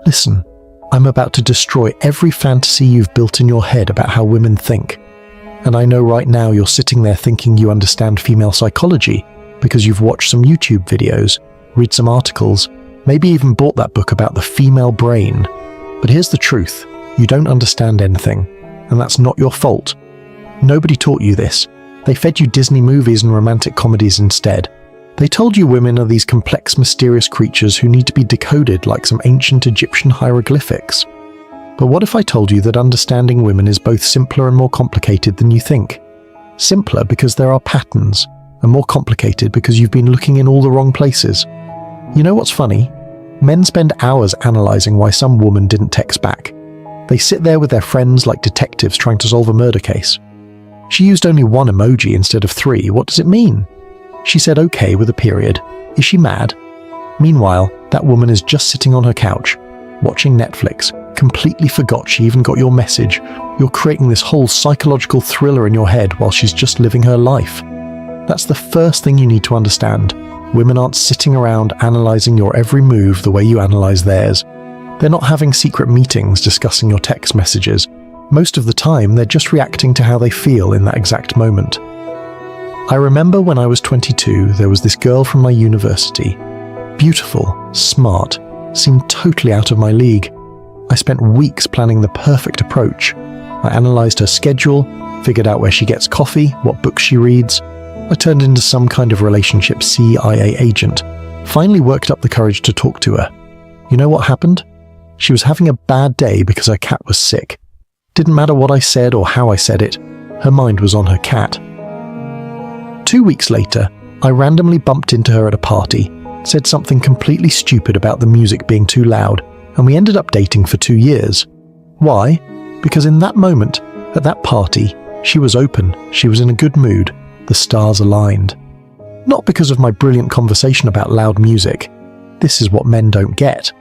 Listen, I'm about to destroy every fantasy you've built in your head about how women think. And I know right now you're sitting there thinking you understand female psychology because you've watched some YouTube videos, read some articles, maybe even bought that book about the female brain. But here's the truth, you don't understand anything, and that's not your fault. Nobody taught you this. They fed you Disney movies and romantic comedies instead. They told you women are these complex, mysterious creatures who need to be decoded like some ancient Egyptian hieroglyphics. But what if I told you that understanding women is both simpler and more complicated than you think? Simpler because there are patterns, and more complicated because you've been looking in all the wrong places. You know what's funny? Men spend hours analysing why some woman didn't text back. They sit there with their friends like detectives trying to solve a murder case. She used only one emoji instead of 3. What does it mean? She said okay with a period. Is she mad? Meanwhile, that woman is just sitting on her couch, watching Netflix, completely forgot she even got your message. You're creating this whole psychological thriller in your head while she's just living her life. That's the first thing you need to understand. Women aren't sitting around analysing your every move the way you analyse theirs. They're not having secret meetings discussing your text messages. Most of the time, they're just reacting to how they feel in that exact moment. I remember when I was 22, there was this girl from my university. Beautiful, smart, seemed totally out of my league. I spent weeks planning the perfect approach. I analysed her schedule, figured out where she gets coffee, what books she reads. I turned into some kind of relationship CIA agent. Finally worked up the courage to talk to her. You know what happened? She was having a bad day because her cat was sick. Didn't matter what I said or how I said it. Her mind was on her cat. 2 weeks later, I randomly bumped into her at a party, said something completely stupid about the music being too loud, and we ended up dating for 2 years. Why? Because in that moment, at that party, she was open, she was in a good mood, the stars aligned. Not because of my brilliant conversation about loud music. This is what men don't get.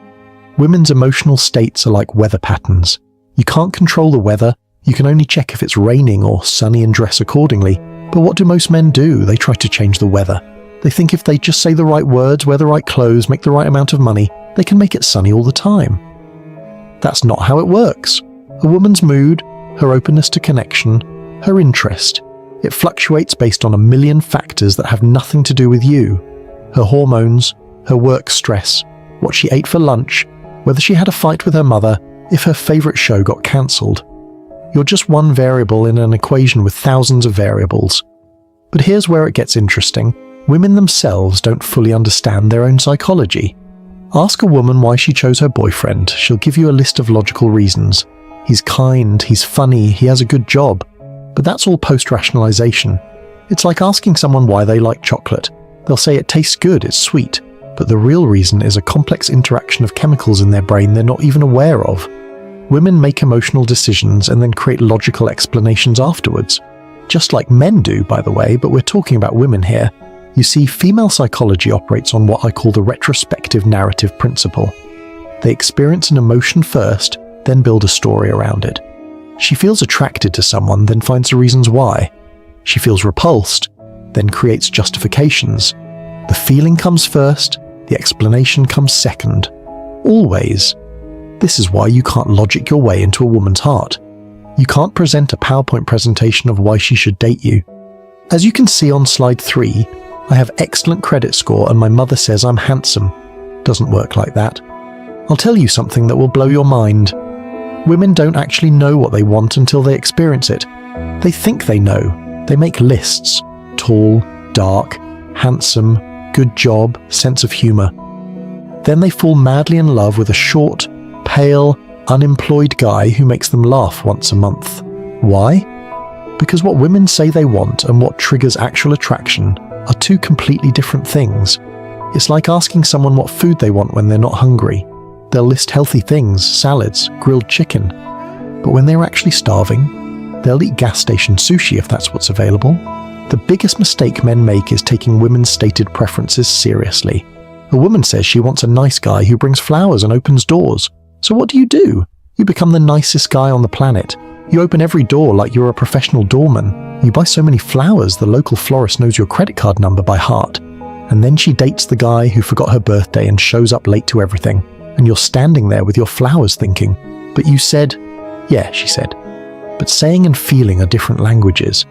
Women's emotional states are like weather patterns. You can't control the weather, you can only check if it's raining or sunny and dress accordingly. But what do most men do? They try to change the weather. They think if they just say the right words, wear the right clothes, make the right amount of money, they can make it sunny all the time. That's not how it works. A woman's mood, her openness to connection, her interest, it fluctuates based on a million factors that have nothing to do with you. Her hormones, her work stress, what she ate for lunch, whether she had a fight with her mother, if her favourite show got cancelled. You're just one variable in an equation with thousands of variables. But here's where it gets interesting. Women themselves don't fully understand their own psychology. Ask a woman why she chose her boyfriend. She'll give you a list of logical reasons. He's kind, he's funny, he has a good job. But that's all post-rationalization. It's like asking someone why they like chocolate. They'll say it tastes good, it's sweet. But the real reason is a complex interaction of chemicals in their brain they're not even aware of. Women make emotional decisions and then create logical explanations afterwards. Just like men do, by the way, but we're talking about women here. You see, female psychology operates on what I call the retrospective narrative principle. They experience an emotion first, then build a story around it. She feels attracted to someone, then finds the reasons why. She feels repulsed, then creates justifications. The feeling comes first, the explanation comes second. Always. This is why you can't logic your way into a woman's heart. You can't present a PowerPoint presentation of why she should date you. As you can see on slide 3, I have excellent credit score and my mother says I'm handsome. Doesn't work like that. I'll tell you something that will blow your mind. Women don't actually know what they want until they experience it. They think they know. They make lists. Tall, dark, handsome, good job, sense of humor. Then they fall madly in love with a short, pale, unemployed guy who makes them laugh once a month. Why? Because what women say they want and what triggers actual attraction are two completely different things. It's like asking someone what food they want when they're not hungry. They'll list healthy things, salads, grilled chicken. But when they're actually starving, they'll eat gas station sushi if that's what's available. The biggest mistake men make is taking women's stated preferences seriously. A woman says she wants a nice guy who brings flowers and opens doors. So what do? You become the nicest guy on the planet. You open every door like you're a professional doorman. You buy so many flowers the local florist knows your credit card number by heart. And then she dates the guy who forgot her birthday and shows up late to everything. and you're standing there with your flowers thinking, "But you said..." "Yeah," she said. "But saying and feeling are different languages.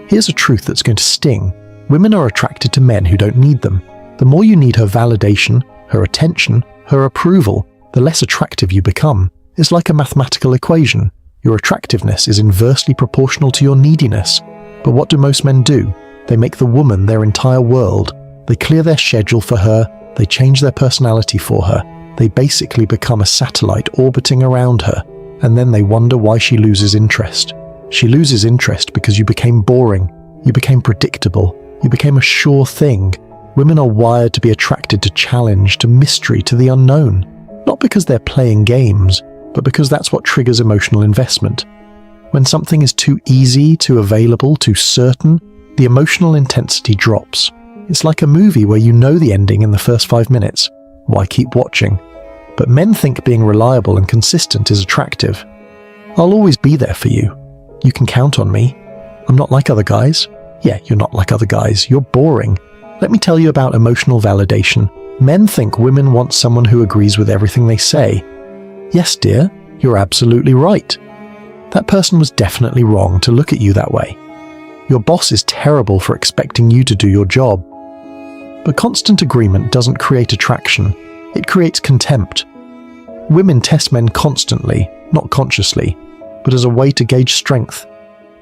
Here's a truth that's going to sting. Women are attracted to men who don't need them. The more you need her validation, her attention, her approval, the less attractive you become. It's like a mathematical equation. Your attractiveness is inversely proportional to your neediness. But what do most men do? They make the woman their entire world. They clear their schedule for her. They change their personality for her. They basically become a satellite orbiting around her. And then they wonder why she loses interest. She loses interest because you became boring. You became predictable. You became a sure thing. Women are wired to be attracted to challenge, to mystery, to the unknown. Not because they're playing games, but because that's what triggers emotional investment. When something is too easy, too available, too certain, the emotional intensity drops. It's like a movie where you know the ending in the first 5 minutes. Why keep watching? But men think being reliable and consistent is attractive. "I'll always be there for you. You can count on me. I'm not like other guys." Yeah, you're not like other guys. You're boring. Let me tell you about emotional validation. Men think women want someone who agrees with everything they say. Yes, dear, you're absolutely right. That person was definitely wrong to look at you that way. Your boss is terrible for expecting you to do your job. But constant agreement doesn't create attraction. It creates contempt. Women test men constantly, not consciously, but as a way to gauge strength.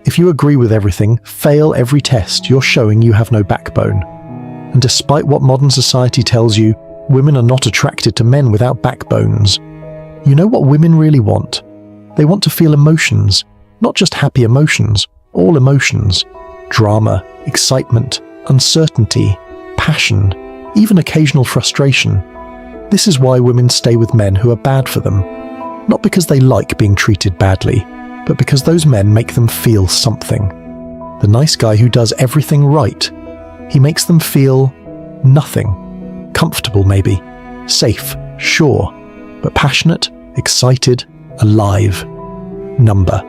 If you agree with everything, fail every test, you're showing you have no backbone. And despite what modern society tells you, women are not attracted to men without backbones. You know what women really want? They want to feel emotions, not just happy emotions, all emotions. Drama, excitement, uncertainty, passion, even occasional frustration. This is why women stay with men who are bad for them. Not because they like being treated badly, but because those men make them feel something. The nice guy who does everything right, he makes them feel nothing. Comfortable maybe, safe, sure, but passionate, excited, alive. Number.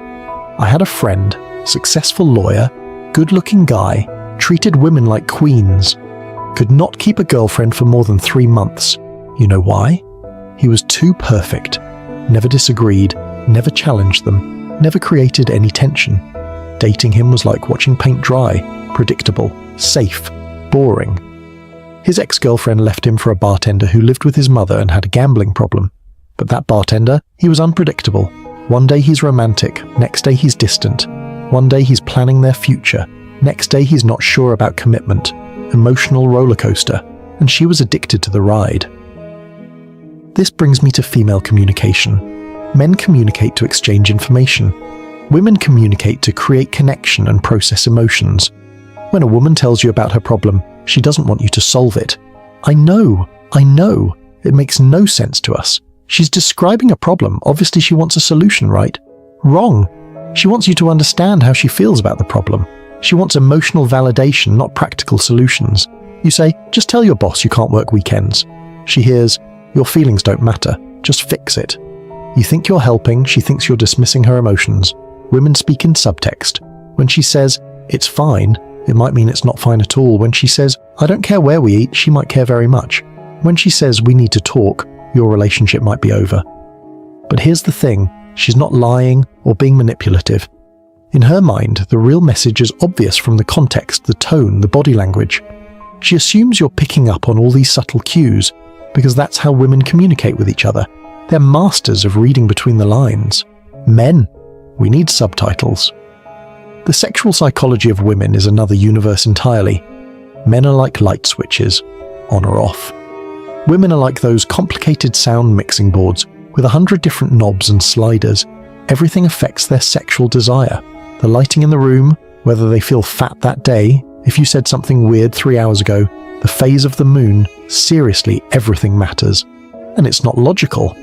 I had a friend, successful lawyer, good-looking guy, treated women like queens. Could not keep a girlfriend for more than 3 months. You know why? He was too perfect. Never disagreed, never challenged them, never created any tension. Dating him was like watching paint dry, predictable, safe, boring. His ex-girlfriend left him for a bartender who lived with his mother and had a gambling problem. But that bartender, he was unpredictable. One day he's romantic, next day he's distant. One day he's planning their future, next day he's not sure about commitment. Emotional roller coaster, and she was addicted to the ride. This brings me to female communication. Men communicate to exchange information. Women communicate to create connection and process emotions. When a woman tells you about her problem, she doesn't want you to solve it. I know. It makes no sense to us. She's describing a problem. Obviously she wants a solution, right? Wrong. She wants you to understand how she feels about the problem. She wants emotional validation, not practical solutions. You say, just tell your boss you can't work weekends. She hears, your feelings don't matter, just fix it. You think you're helping, she thinks you're dismissing her emotions. Women speak in subtext. When she says, it's fine, it might mean it's not fine at all. When she says, I don't care where we eat, she might care very much. When she says, we need to talk, your relationship might be over. But here's the thing, she's not lying or being manipulative. In her mind, the real message is obvious from the context, the tone, the body language. She assumes you're picking up on all these subtle cues, because that's how women communicate with each other. They're masters of reading between the lines. Men, we need subtitles. The sexual psychology of women is another universe entirely. Men are like light switches, on or off. Women are like those complicated sound mixing boards with 100 different knobs and sliders. Everything affects their sexual desire. The lighting in the room, whether they feel fat that day, if you said something weird 3 hours ago, the phase of the moon, seriously, everything matters. And it's not logical.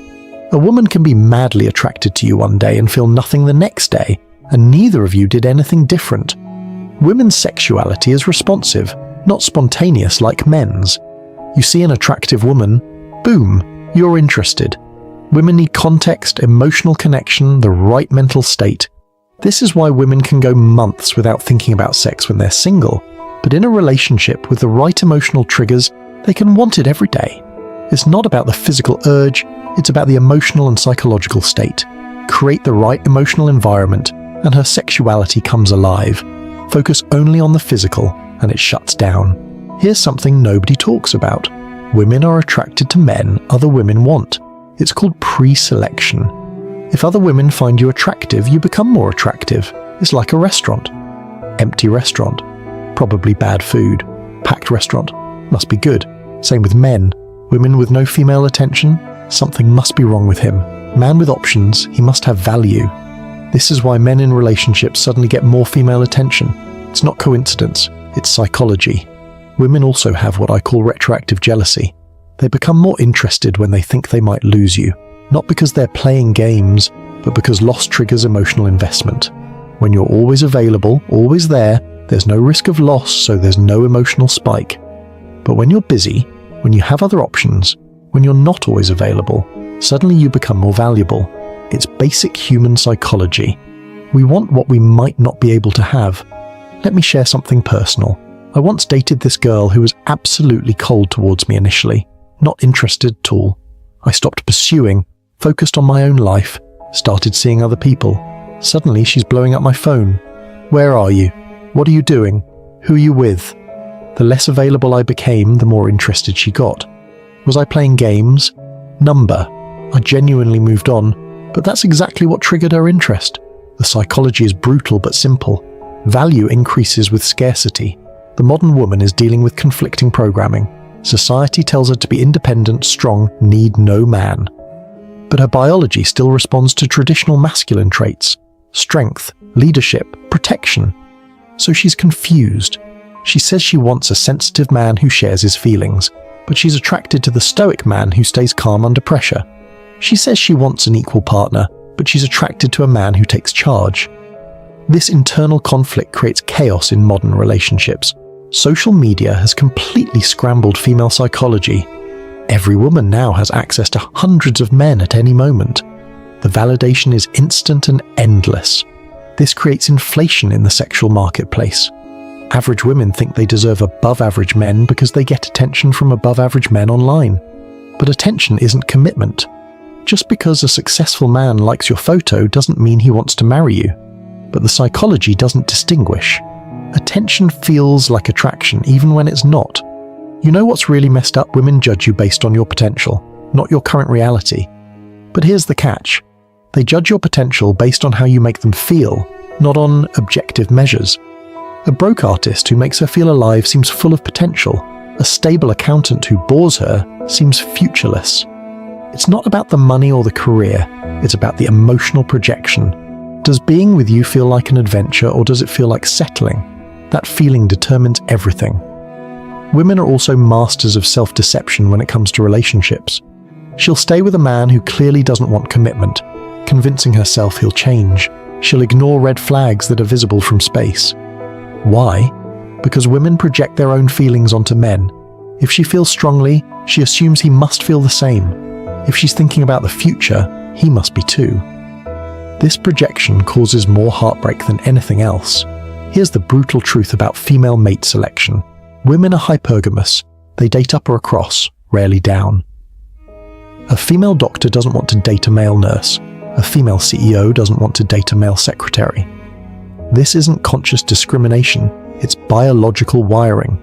A woman can be madly attracted to you one day and feel nothing the next day, and neither of you did anything different. Women's sexuality is responsive, not spontaneous like men's. You see an attractive woman, boom, you're interested. Women need context, emotional connection, the right mental state. This is why women can go months without thinking about sex when they're single, but in a relationship with the right emotional triggers, they can want it every day. It's not about the physical urge, it's about the emotional and psychological state. Create the right emotional environment, and her sexuality comes alive. Focus only on the physical, and it shuts down. Here's something nobody talks about. Women are attracted to men other women want. It's called pre-selection. If other women find you attractive, you become more attractive. It's like a restaurant. Empty restaurant. Probably bad food. Packed restaurant. Must be good. Same with men. Women with no female attention? Something must be wrong with him. Man with options, he must have value. This is why men in relationships suddenly get more female attention. It's not coincidence, it's psychology. Women also have what I call retroactive jealousy. They become more interested when they think they might lose you, not because they're playing games, but because loss triggers emotional investment. When you're always available, always there, there's no risk of loss, so there's no emotional spike. But when you're busy, when you have other options, when you're not always available, suddenly you become more valuable. It's basic human psychology. We want what we might not be able to have. Let me share something personal. I once dated this girl who was absolutely cold towards me initially, not interested at all. I stopped pursuing, focused on my own life, started seeing other people. Suddenly she's blowing up my phone. Where are you? What are you doing? Who are you with? The less available I became, the more interested she got. Was I playing games? Number. I genuinely moved on, but that's exactly what triggered her interest. The psychology is brutal but simple. Value increases with scarcity. The modern woman is dealing with conflicting programming. Society tells her to be independent, strong, need no man. But her biology still responds to traditional masculine traits: strength, leadership, protection. So she's confused. She says she wants a sensitive man who shares his feelings, but she's attracted to the stoic man who stays calm under pressure. She says she wants an equal partner, but she's attracted to a man who takes charge. This internal conflict creates chaos in modern relationships. Social media has completely scrambled female psychology. Every woman now has access to hundreds of men at any moment. The validation is instant and endless. This creates inflation in the sexual marketplace. Average women think they deserve above-average men because they get attention from above-average men online. But attention isn't commitment. Just because a successful man likes your photo doesn't mean he wants to marry you. But the psychology doesn't distinguish. Attention feels like attraction even when it's not. You know what's really messed up? Women judge you based on your potential, not your current reality. But here's the catch. They judge your potential based on how you make them feel, not on objective measures. A broke artist who makes her feel alive seems full of potential. A stable accountant who bores her seems futureless. It's not about the money or the career, it's about the emotional projection. Does being with you feel like an adventure, or does it feel like settling? That feeling determines everything. Women are also masters of self-deception when it comes to relationships. She'll stay with a man who clearly doesn't want commitment, convincing herself he'll change. She'll ignore red flags that are visible from space. Why? Because women project their own feelings onto men. If she feels strongly, she assumes he must feel the same. If she's thinking about the future, he must be too. This projection causes more heartbreak than anything else. Here's the brutal truth about female mate selection. Women are hypergamous. They date up or across, rarely down. A female doctor doesn't want to date a male nurse. A female CEO doesn't want to date a male secretary. This isn't conscious discrimination, it's biological wiring.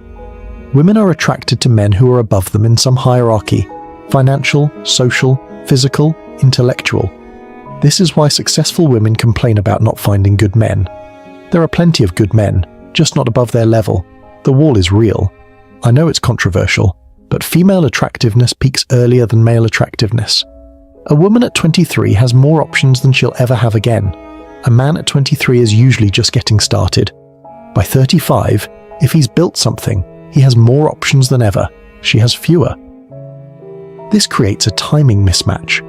Women are attracted to men who are above them in some hierarchy: financial, social, physical, intellectual. This is why successful women complain about not finding good men. There are plenty of good men, just not above their level. The wall is real. I know it's controversial, but female attractiveness peaks earlier than male attractiveness. A woman at 23 has more options than she'll ever have again. A man at 23 is usually just getting started. By 35, if he's built something, he has more options than ever. She has fewer. This creates a timing mismatch.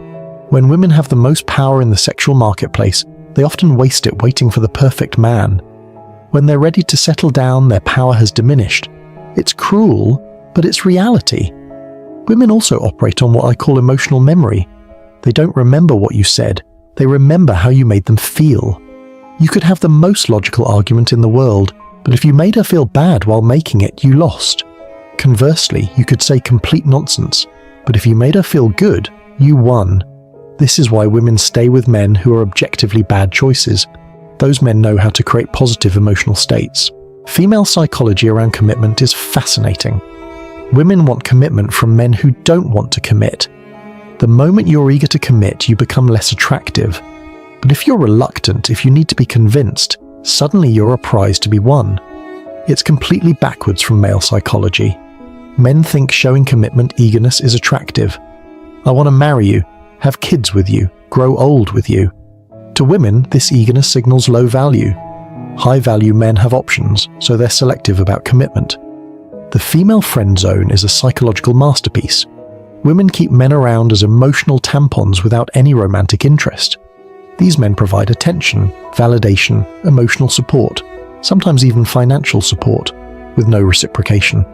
When women have the most power in the sexual marketplace, they often waste it waiting for the perfect man. When they're ready to settle down, their power has diminished. It's cruel, but it's reality. Women also operate on what I call emotional memory. They don't remember what you said. They remember how you made them feel. You could have the most logical argument in the world, but if you made her feel bad while making it, you lost. Conversely, you could say complete nonsense. But if you made her feel good, you won. This is why women stay with men who are objectively bad choices. Those men know how to create positive emotional states. Female psychology around commitment is fascinating. Women want commitment from men who don't want to commit. The moment you're eager to commit, you become less attractive. But if you're reluctant, if you need to be convinced, suddenly you're a prize to be won. It's completely backwards from male psychology. Men think showing commitment, eagerness is attractive. I want to marry you, have kids with you, grow old with you. To women, this eagerness signals low value. High-value men have options, so they're selective about commitment. The female friend zone is a psychological masterpiece. Women keep men around as emotional tampons without any romantic interest. These men provide attention, validation, emotional support, sometimes even financial support, with no reciprocation.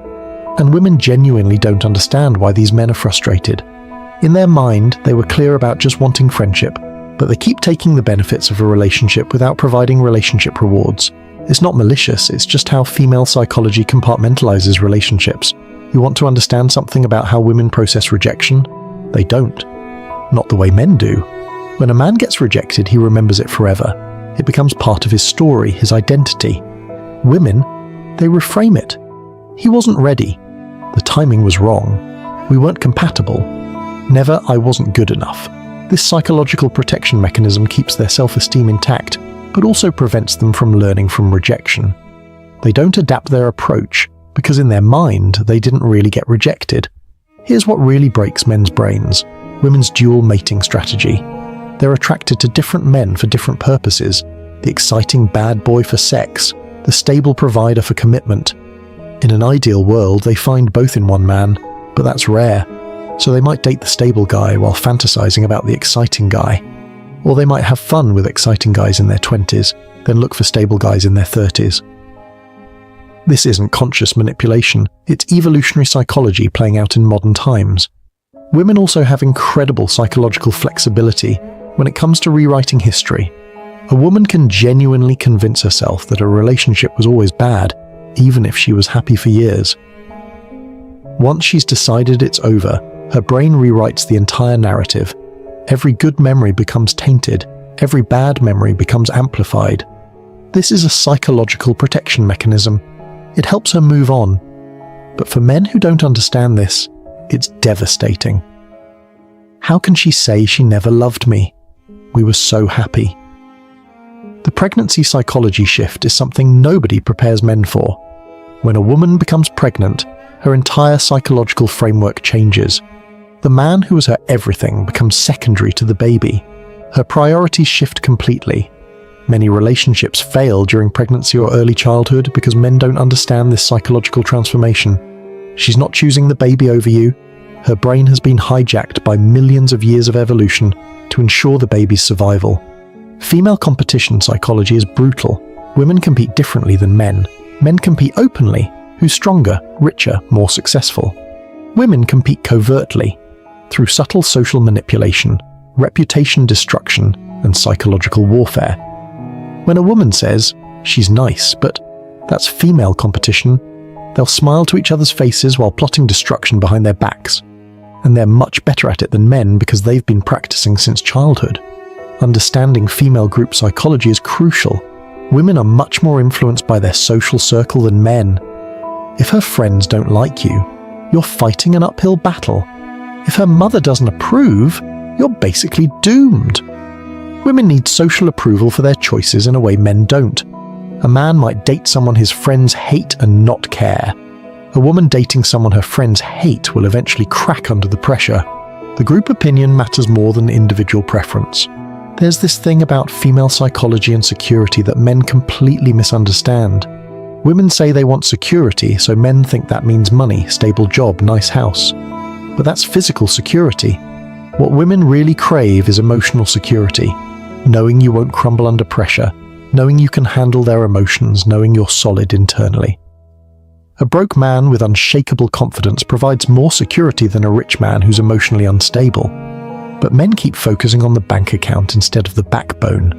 And women genuinely don't understand why these men are frustrated. In their mind, they were clear about just wanting friendship, but they keep taking the benefits of a relationship without providing relationship rewards. It's not malicious, it's just how female psychology compartmentalizes relationships. You want to understand something about how women process rejection? They don't. Not the way men do. When a man gets rejected, he remembers it forever. It becomes part of his story, his identity. Women, they reframe it. He wasn't ready. The timing was wrong. We weren't compatible. Never, I wasn't good enough. This psychological protection mechanism keeps their self-esteem intact, but also prevents them from learning from rejection. They don't adapt their approach, because in their mind, they didn't really get rejected. Here's what really breaks men's brains: women's dual mating strategy. They're attracted to different men for different purposes: the exciting bad boy for sex, the stable provider for commitment. In an ideal world, they find both in one man, but that's rare. So they might date the stable guy while fantasizing about the exciting guy. Or they might have fun with exciting guys in their 20s, then look for stable guys in their 30s. This isn't conscious manipulation, it's evolutionary psychology playing out in modern times. Women also have incredible psychological flexibility when it comes to rewriting history. A woman can genuinely convince herself that a relationship was always bad, even if she was happy for years. Once she's decided it's over, her brain rewrites the entire narrative. Every good memory becomes tainted, every bad memory becomes amplified. This is a psychological protection mechanism. It helps her move on. But for men who don't understand this, it's devastating. How can she say she never loved me? We were so happy. The pregnancy psychology shift is something nobody prepares men for. When a woman becomes pregnant, her entire psychological framework changes. The man who was her everything becomes secondary to the baby. Her priorities shift completely. Many relationships fail during pregnancy or early childhood because men don't understand this psychological transformation. She's not choosing the baby over you. Her brain has been hijacked by millions of years of evolution to ensure the baby's survival. Female competition psychology is brutal. Women compete differently than men. Men compete openly. Who's stronger, richer, more successful? Women compete covertly, through subtle social manipulation, reputation destruction, and psychological warfare. When a woman says, "She's nice, but that's female competition," they'll smile to each other's faces while plotting destruction behind their backs. And they're much better at it than men because they've been practicing since childhood. Understanding female group psychology is crucial. Women are much more influenced by their social circle than men. If her friends don't like you, you're fighting an uphill battle. If her mother doesn't approve, you're basically doomed. Women need social approval for their choices in a way men don't. A man might date someone his friends hate and not care. A woman dating someone her friends hate will eventually crack under the pressure. The group opinion matters more than individual preference. There's this thing about female psychology and security that men completely misunderstand. Women say they want security, so men think that means money, stable job, nice house. But that's physical security. What women really crave is emotional security. Knowing you won't crumble under pressure, knowing you can handle their emotions, knowing you're solid internally. A broke man with unshakable confidence provides more security than a rich man who's emotionally unstable. But men keep focusing on the bank account instead of the backbone.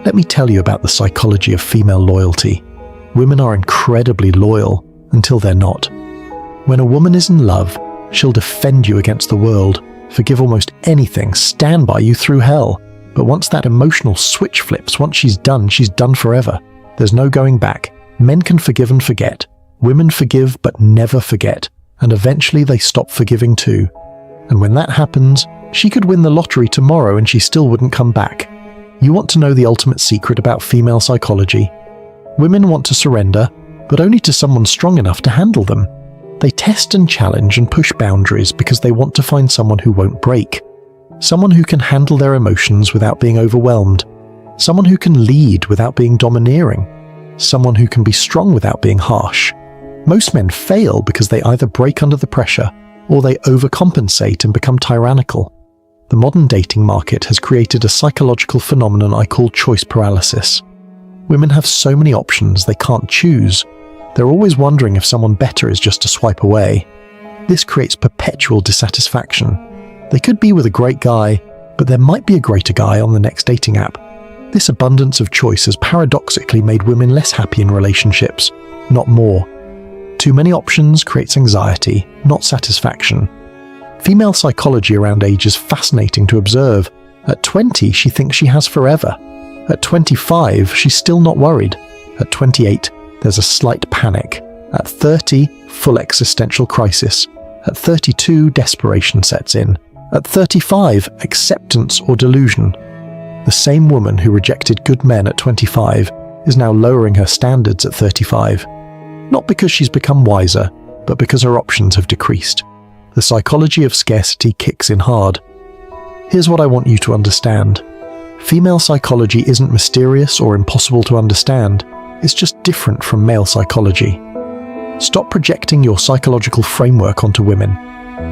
Let me tell you about the psychology of female loyalty. Women are incredibly loyal until they're not. When a woman is in love, She'll defend you against the world, forgive almost anything, stand by you through hell. But once that emotional switch flips, once she's done forever. There's no going back. Men can forgive and forget. Women forgive but never forget. And eventually they stop forgiving too. And when that happens, she could win the lottery tomorrow and she still wouldn't come back. You want to know the ultimate secret about female psychology? Women want to surrender, but only to someone strong enough to handle them. They test and challenge and push boundaries because they want to find someone who won't break. Someone who can handle their emotions without being overwhelmed. Someone who can lead without being domineering. Someone who can be strong without being harsh. Most men fail because they either break under the pressure or they overcompensate and become tyrannical. The modern dating market has created a psychological phenomenon I call choice paralysis. Women have so many options they can't choose. They're always wondering if someone better is just a swipe away. This creates perpetual dissatisfaction. They could be with a great guy, but there might be a greater guy on the next dating app. This abundance of choice has paradoxically made women less happy in relationships, not more. Too many options creates anxiety, not satisfaction. Female psychology around age is fascinating to observe. At 20, she thinks she has forever. At 25, she's still not worried. At 28, there's a slight panic. At 30, full existential crisis. At 32, desperation sets in. At 35, acceptance or delusion. The same woman who rejected good men at 25 is now lowering her standards at 35. Not because she's become wiser, but because her options have decreased. The psychology of scarcity kicks in hard. Here's what I want you to understand. Female psychology isn't mysterious or impossible to understand. It's just different from male psychology. Stop projecting your psychological framework onto women.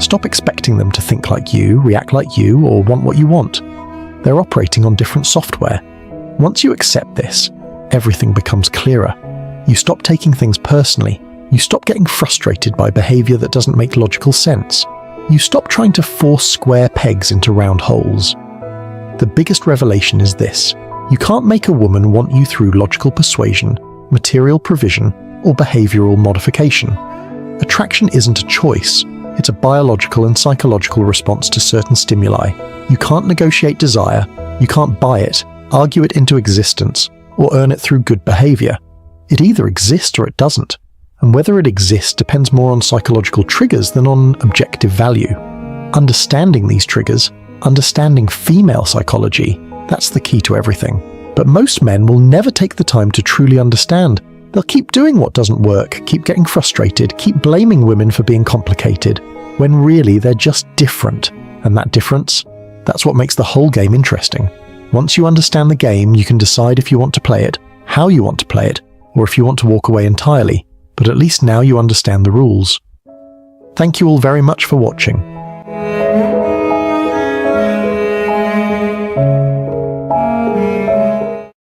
Stop expecting them to think like you, react like you, or want what you want. They're operating on different software. Once you accept this, everything becomes clearer. You stop taking things personally. You stop getting frustrated by behavior that doesn't make logical sense. You stop trying to force square pegs into round holes. The biggest revelation is this: you can't make a woman want you through logical persuasion, material provision, or behavioral modification. Attraction isn't a choice. It's a biological and psychological response to certain stimuli. You can't negotiate desire, you can't buy it, argue it into existence, or earn it through good behavior. It either exists or it doesn't. And whether it exists depends more on psychological triggers than on objective value. Understanding these triggers, understanding female psychology, that's the key to everything. But most men will never take the time to truly understand. They'll keep doing what doesn't work, keep getting frustrated, keep blaming women for being complicated, when really they're just different. And that difference, that's what makes the whole game interesting. Once you understand the game, you can decide if you want to play it, how you want to play it, or if you want to walk away entirely. But at least now you understand the rules. Thank you all very much for watching.